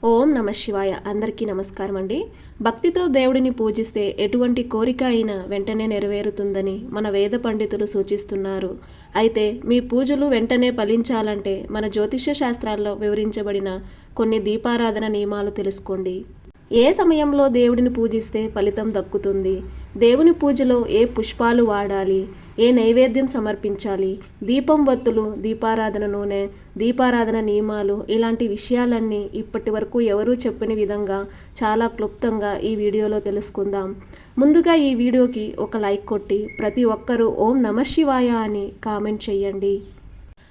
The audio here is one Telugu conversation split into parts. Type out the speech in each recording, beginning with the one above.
ఓం నమ శివాయ. అందరికీ నమస్కారం అండి. భక్తితో దేవుడిని పూజిస్తే ఎటువంటి కోరిక అయినా వెంటనే నెరవేరుతుందని మన వేద పండితులు సూచిస్తున్నారు. అయితే మీ పూజలు వెంటనే ఫలించాలంటే మన జ్యోతిష్య శాస్త్రాల్లో వివరించబడిన కొన్ని దీపారాధన నియమాలు తెలుసుకోండి. ఏ సమయంలో దేవుడిని పూజిస్తే ఫలితం దక్కుతుంది, దేవుని పూజలో ఏ పుష్పాలు వాడాలి, ఏ నైవేద్యం సమర్పించాలి, దీపం వత్తులు, దీపారాధన నూనె, దీపారాధన నియమాలు, ఇలాంటి విషయాలన్నీ ఇప్పటి వరకు ఎవరూ చెప్పని విధంగా చాలా క్లుప్తంగా ఈ వీడియోలో తెలుసుకుందాం. ముందుగా ఈ వీడియోకి ఒక లైక్ కొట్టి ప్రతి ఒక్కరూ ఓం నమ శివాయ అని కామెంట్ చేయండి.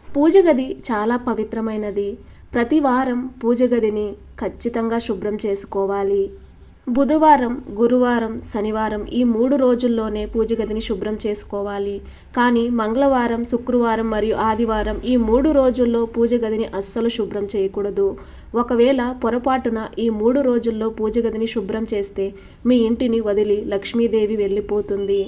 పూజ గది చాలా పవిత్రమైనది. ప్రతి వారం పూజ గదిని ఖచ్చితంగా శుభ్రం చేసుకోవాలి. బుధవారం, గురువారం, శనివారం ఈ 3 రోజుల్లోనే పూజ గదిని శుభ్రం చేసుకోవాలి. కానీ మంగళవారం, శుక్రవారం మరియు ఆదివారం ఈ 3 రోజుల్లో పూజ గదిని అస్సలు శుభ్రం చేయకూడదు. ఒకవేళ పొరపాటున ఈ 3 రోజుల్లో పూజ గదిని శుభ్రం చేస్తే మీ ఇంటిని వదిలి లక్ష్మీదేవి వెళ్ళిపోతుంది.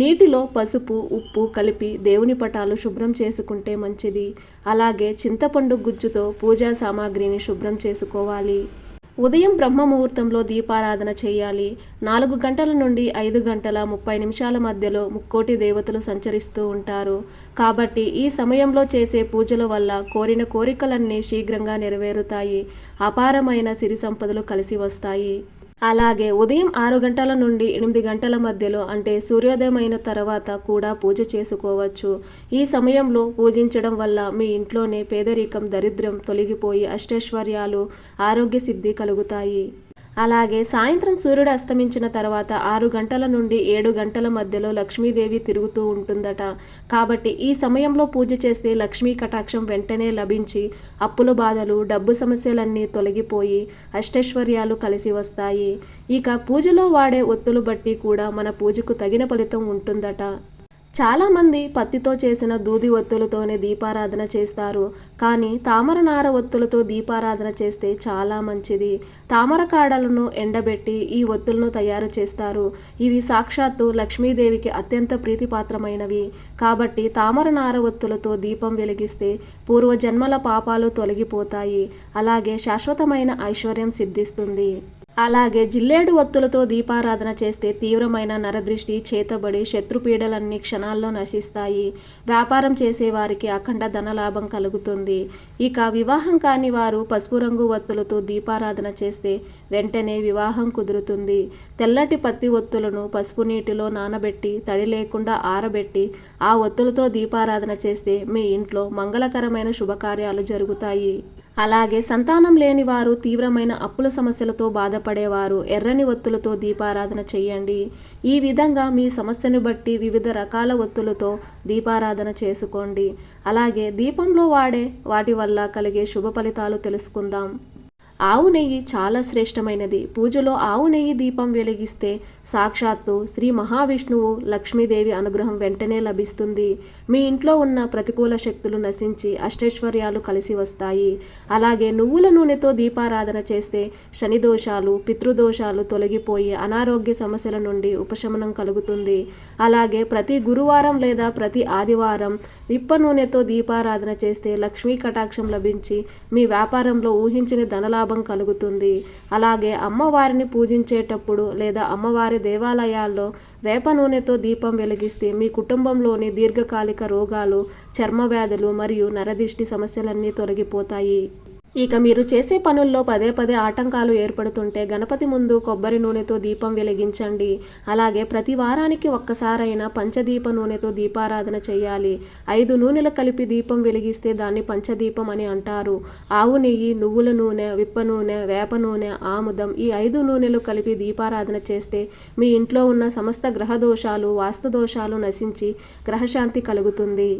నీటిలో పసుపు, ఉప్పు కలిపి దేవుని పటాలు శుభ్రం చేసుకుంటే మంచిది. అలాగే చింతపండు గుజ్జుతో పూజా సామాగ్రిని శుభ్రం చేసుకోవాలి. ఉదయం బ్రహ్మ ముహూర్తంలో దీపారాధన చేయాలి. 4 గంటల నుండి 5 గంటల 30 నిమిషాల మధ్యలో ముక్కోటి దేవతలు సంచరిస్తూ ఉంటారు. కాబట్టి ఈ సమయంలో చేసే పూజల వల్ల కోరిన కోరికలన్నీ శీఘ్రంగా నెరవేరుతాయి. అపారమైన సిరి సంపదలు కలిసి వస్తాయి. అలాగే ఉదయం 6 గంటల నుండి 8 గంటల మధ్యలో అంటే సూర్యోదయం అయిన తర్వాత కూడా పూజ చేసుకోవచ్చు. ఈ సమయంలో పూజించడం వల్ల మీ ఇంట్లోనే పేదరికం, దరిద్రం తొలగిపోయి అష్టైశ్వర్యాలు, ఆరోగ్య సిద్ధి కలుగుతాయి. అలాగే సాయంత్రం సూర్యుడు అస్తమించిన తర్వాత 6 గంటల నుండి 7 గంటల మధ్యలో లక్ష్మీదేవి తిరుగుతూ ఉంటుందట. కాబట్టి ఈ సమయంలో పూజ చేస్తే లక్ష్మీ కటాక్షం వెంటనే లభించి అప్పుల బాధలు, డబ్బు సమస్యలన్నీ తొలగిపోయి అష్టైశ్వర్యాలు కలిసి వస్తాయి. ఇక పూజలో వాడే ఒత్తులు బట్టి కూడా మన పూజకు తగిన ఫలితం ఉంటుందట. చాలామంది పత్తితో చేసిన దూది ఒత్తులతోనే దీపారాధన చేస్తారు. కానీ తామర నార ఒత్తులతో దీపారాధన చేస్తే చాలా మంచిది. తామర కాడలను ఎండబెట్టి ఈ ఒత్తులను తయారు చేస్తారు. ఇవి సాక్షాత్తు లక్ష్మీదేవికి అత్యంత ప్రీతిపాత్రమైనవి. కాబట్టి తామర నార ఒత్తులతో దీపం వెలిగిస్తే పూర్వజన్మల పాపాలు తొలగిపోతాయి. అలాగే శాశ్వతమైన ఐశ్వర్యం సిద్ధిస్తుంది. అలాగే జిల్లేడు ఒత్తులతో దీపారాధన చేస్తే తీవ్రమైన నరదృష్టి, చేతబడి, శత్రుపీడలన్నీ క్షణాల్లో నశిస్తాయి. వ్యాపారం చేసేవారికి అఖండ ధనలాభం కలుగుతుంది. ఇక వివాహం కాని వారు పసుపు రంగు ఒత్తులతో దీపారాధన చేస్తే వెంటనే వివాహం కుదురుతుంది. తెల్లటి పత్తి ఒత్తులను పసుపు నీటిలో నానబెట్టి తడి లేకుండా ఆరబెట్టి ఆ ఒత్తులతో దీపారాధన చేస్తే మీ ఇంట్లో మంగళకరమైన శుభకార్యాలు జరుగుతాయి. అలాగే సంతానం లేని వారు, తీవ్రమైన అప్పుల సమస్యలతో బాధపడేవారు ఎర్రని ఒత్తులతో దీపారాధన చేయండి. ఈ విధంగా మీ సమస్యను బట్టి వివిధ రకాల ఒత్తులతో దీపారాధన చేసుకోండి. అలాగే దీపంలో వాడే వాటి వల్ల కలిగే శుభ ఫలితాలు తెలుసుకుందాం. ఆవు నెయ్యి చాలా శ్రేష్టమైనది. పూజలో ఆవు నెయ్యి దీపం వెలిగిస్తే సాక్షాత్తు శ్రీ మహావిష్ణువు, లక్ష్మీదేవి అనుగ్రహం వెంటనే లభిస్తుంది. మీ ఇంట్లో ఉన్న ప్రతికూల శక్తులు నశించి అష్టైశ్వర్యాలు కలిసి వస్తాయి. అలాగే నువ్వుల నూనెతో దీపారాధన చేస్తే శని దోషాలు, పితృదోషాలు తొలగిపోయి అనారోగ్య సమస్యల నుండి ఉపశమనం కలుగుతుంది. అలాగే ప్రతి గురువారం లేదా ప్రతి ఆదివారం విప్ప నూనెతో దీపారాధన చేస్తే లక్ష్మీ కటాక్షం లభించి మీ వ్యాపారంలో ఊహించిన ధనలాభం కలుగుతుంది. అలాగే అమ్మవారిని పూజించేటప్పుడు లేదా అమ్మవారి దేవాలయాల్లో వేప నూనెతో దీపం వెలిగిస్తే మీ కుటుంబంలోని దీర్ఘకాలిక రోగాలు, చర్మ వ్యాధులు మరియు నరదిష్టి సమస్యలన్నీ తొలగిపోతాయి. ఇక మీరు చేసే పనుల్లో పదే పదే ఆటంకాలు ఏర్పడుతుంటే గణపతి ముందు కొబ్బరి నూనెతో దీపం వెలిగించండి. అలాగే ప్రతి వారానికి ఒక్కసారైనా పంచదీప నూనెతో దీపారాధన చేయాలి. 5 నూనెలు కలిపి దీపం వెలిగిస్తే దాన్ని పంచదీపం అని అంటారు. ఆవు నెయ్యి, నువ్వుల నూనె, విప్ప నూనె, వేప నూనె, ఆముదం ఈ 5 నూనెలు కలిపి దీపారాధన చేస్తే మీ ఇంట్లో ఉన్న సమస్త గ్రహ దోషాలు, వాస్తు దోషాలు నశించి గ్రహశాంతి కలుగుతుంది.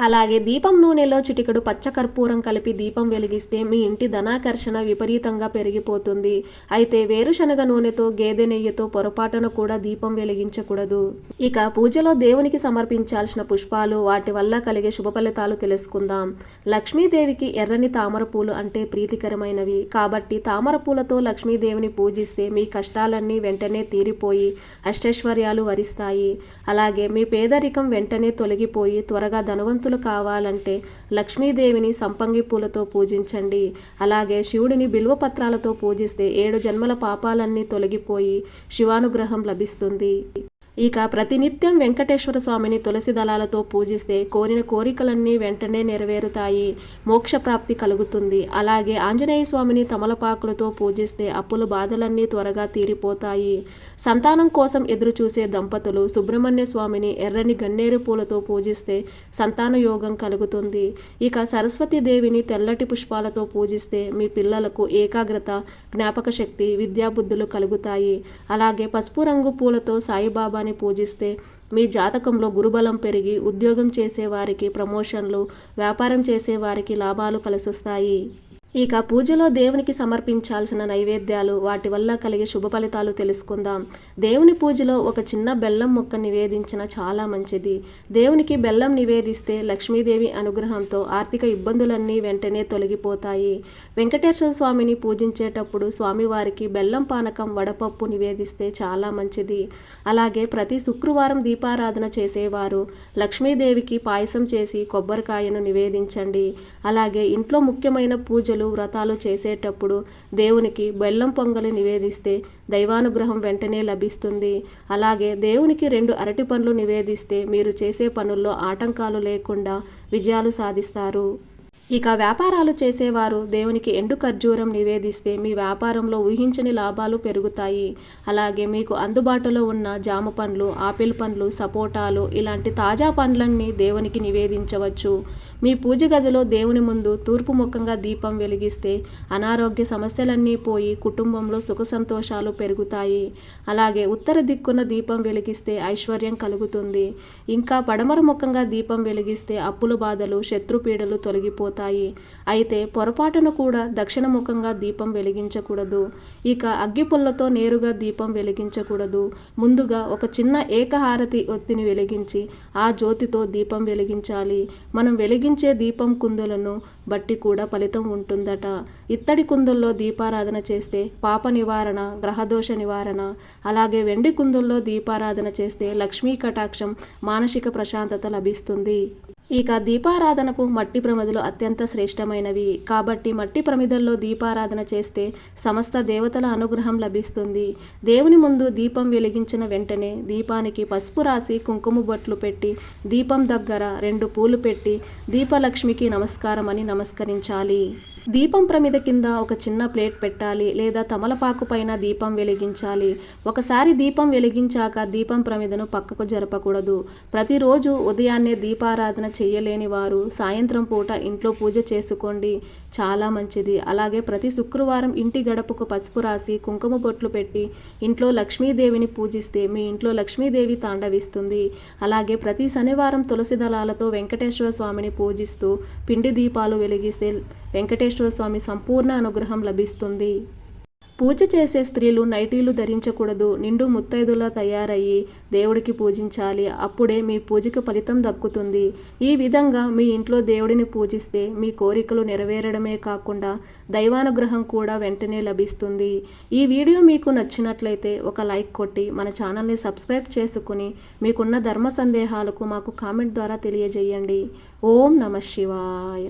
అలాగే దీపం నూనెలో చిటికెడు పచ్చకర్పూరం కలిపి దీపం వెలిగిస్తే మీ ఇంటి ధనాకర్షణ విపరీతంగా పెరిగిపోతుంది. అయితే వేరుశనగ నూనెతో, గేదె నెయ్యితో పొరపాటున కూడా దీపం వెలిగించకూడదు. ఇక పూజలో దేవునికి సమర్పించాల్సిన పుష్పాలు, వాటి వల్ల కలిగే శుభ ఫలితాలు తెలుసుకుందాం. లక్ష్మీదేవికి ఎర్రని తామర పూలు అంటే ప్రీతికరమైనవి. కాబట్టి తామర పూలతో లక్ష్మీదేవిని పూజిస్తే మీ కష్టాలన్నీ వెంటనే తీరిపోయి అష్టైశ్వర్యాలు వరిస్తాయి. అలాగే మీ పేదరికం వెంటనే తొలగిపోయి త్వరగా ధనవంతులు ధనవంతులు కావాలంటే లక్ష్మీదేవిని సంపంగి పూలతో పూజించండి. అలాగే శివుడిని బిల్వపత్రాలతో పూజిస్తే 7 జన్మల పాపాలన్నీ తొలగిపోయి శివానుగ్రహం లభిస్తుంది. ఇక ప్రతినిత్యం వెంకటేశ్వర స్వామిని తులసి దళాలతో పూజిస్తే కోరిన కోరికలన్నీ వెంటనే నెరవేరుతాయి, మోక్షప్రాప్తి కలుగుతుంది. అలాగే ఆంజనేయ స్వామిని తమలపాకులతో పూజిస్తే అప్పుల బాధలన్నీ త్వరగా తీరిపోతాయి. సంతానం కోసం ఎదురు చూసే దంపతులు సుబ్రహ్మణ్య స్వామిని ఎర్రని గన్నేరు పూలతో పూజిస్తే సంతాన యోగం కలుగుతుంది. ఇక సరస్వతీదేవిని తెల్లటి పుష్పాలతో పూజిస్తే మీ పిల్లలకు ఏకాగ్రత, జ్ఞాపక శక్తి, విద్యాబుద్ధులు కలుగుతాయి. అలాగే పసుపు రంగు పూలతో సాయిబాబా పూజిస్తే మీ జాతకంలో గురుబలం పెరిగి ఉద్యోగం చేసేవారికి ప్రమోషన్లు, వ్యాపారం చేసేవారికి లాభాలు కలిసొస్తాయి. ఇక పూజలో దేవునికి సమర్పించాల్సిన నైవేద్యాలు, వాటి వల్ల కలిగే శుభ ఫలితాలు తెలుసుకుందాం. దేవుని పూజలో ఒక చిన్న బెల్లం ముక్క నివేదించిన చాలా మంచిది. దేవునికి బెల్లం నివేదిస్తే లక్ష్మీదేవి అనుగ్రహంతో ఆర్థిక ఇబ్బందులన్నీ వెంటనే తొలగిపోతాయి. వెంకటేశ్వర స్వామిని పూజించేటప్పుడు స్వామివారికి బెల్లం పానకం, వడపప్పు నివేదిస్తే చాలా మంచిది. అలాగే ప్రతి శుక్రవారం దీపారాధన చేసేవారు లక్ష్మీదేవికి పాయసం చేసి కొబ్బరికాయను నివేదించండి. అలాగే ఇంట్లో ముఖ్యమైన పూజలు, వ్రతాలు చేసేటప్పుడు దేవునికి బెల్లం పొంగలి నివేదిస్తే దైవానుగ్రహం వెంటనే లభిస్తుంది. అలాగే దేవునికి 2 అరటి పండ్లు నివేదిస్తే మీరు చేసే పనుల్లో ఆటంకాలు లేకుండా విజయాలు సాధిస్తారు. ఇక వ్యాపారాలు చేసేవారు దేవునికి ఎండు ఖర్జూరం నివేదిస్తే మీ వ్యాపారంలో ఊహించని లాభాలు పెరుగుతాయి. అలాగే మీకు అందుబాటులో ఉన్న జామ పండ్లు, ఆపిల్ పండ్లు, సపోటాలు ఇలాంటి తాజా పండ్లన్నీ దేవునికి నివేదించవచ్చు. మీ పూజ గదిలో దేవుని ముందు తూర్పు ముఖంగా దీపం వెలిగిస్తే అనారోగ్య సమస్యలన్నీ పోయి కుటుంబంలో సుఖ సంతోషాలు పెరుగుతాయి. అలాగే ఉత్తర దిక్కున దీపం వెలిగిస్తే ఐశ్వర్యం కలుగుతుంది. ఇంకా పడమర ముఖంగా దీపం వెలిగిస్తే అప్పుల బాధలు, శత్రుపీడలు తొలగిపోతాయి. అయితే పొరపాటును కూడా దక్షిణముఖంగా దీపం వెలిగించకూడదు. ఇక అగ్గిపుల్లతో నేరుగా దీపం వెలిగించకూడదు. ముందుగా ఒక చిన్న ఏకహారతి ఒత్తిని వెలిగించి ఆ జ్యోతితో దీపం వెలిగించాలి. మనం వెలిగించే దీపం కుందులను బట్టి కూడా ఫలితం ఉంటుందట. ఇత్తడి కుందుల్లో దీపారాధన చేస్తే పాప నివారణ, గ్రహదోష నివారణ. అలాగే వెండి కుందుల్లో దీపారాధన చేస్తే లక్ష్మీ కటాక్షం, మానసిక ప్రశాంతత లభిస్తుంది. ఇక దీపారాధనకు మట్టి ప్రమిదలు అత్యంత శ్రేష్టమైనవి కాబట్టి మట్టి ప్రమిదల్లో దీపారాధన చేస్తే సమస్త దేవతల అనుగ్రహం లభిస్తుంది. దేవుని ముందు దీపం వెలిగించిన వెంటనే దీపానికి పసుపు రాసి కుంకుమ బొట్లు పెట్టి దీపం దగ్గర 2 పూలు పెట్టి దీపలక్ష్మికి నమస్కారం అని నమస్కరించాలి. దీపం ప్రమిద కింద ఒక చిన్న ప్లేట్ పెట్టాలి లేదా తమలపాకు పైన దీపం వెలిగించాలి. ఒకసారి దీపం వెలిగించాక దీపం ప్రమిదను పక్కకు జరపకూడదు. ప్రతిరోజు ఉదయాన్నే దీపారాధన చేయలేని వారు సాయంత్రం పూట ఇంట్లో పూజ చేసుకోండి, చాలా మంచిది. అలాగే ప్రతి శుక్రవారం ఇంటి గడపకు పసుపు రాసి కుంకుమ బొట్లు పెట్టి ఇంట్లో లక్ష్మీదేవిని పూజిస్తే మీ ఇంట్లో లక్ష్మీదేవి తాండవిస్తుంది. అలాగే ప్రతి శనివారం తులసి దళాలతో వెంకటేశ్వర స్వామిని పూజిస్తూ పిండి దీపాలు వెలిగిస్తే వెంకటేశ్వర స్వామి సంపూర్ణ అనుగ్రహం లభిస్తుంది. పూజ చేసే స్త్రీలు నైటీలు ధరించకూడదు. నిండు ముత్తైదులా తయారయ్యి దేవుడికి పూజించాలి. అప్పుడే మీ పూజకు ఫలితం దక్కుతుంది. ఈ విధంగా మీ ఇంట్లో దేవుడిని పూజిస్తే మీ కోరికలు నెరవేరడమే కాకుండా దైవానుగ్రహం కూడా వెంటనే లభిస్తుంది. ఈ వీడియో మీకు నచ్చినట్లయితే ఒక లైక్ కొట్టి మన ఛానల్ని సబ్స్క్రైబ్ చేసుకుని మీకున్న ధర్మ సందేహాలకు మాకు కామెంట్ ద్వారా తెలియజేయండి. ఓం నమః శివాయ.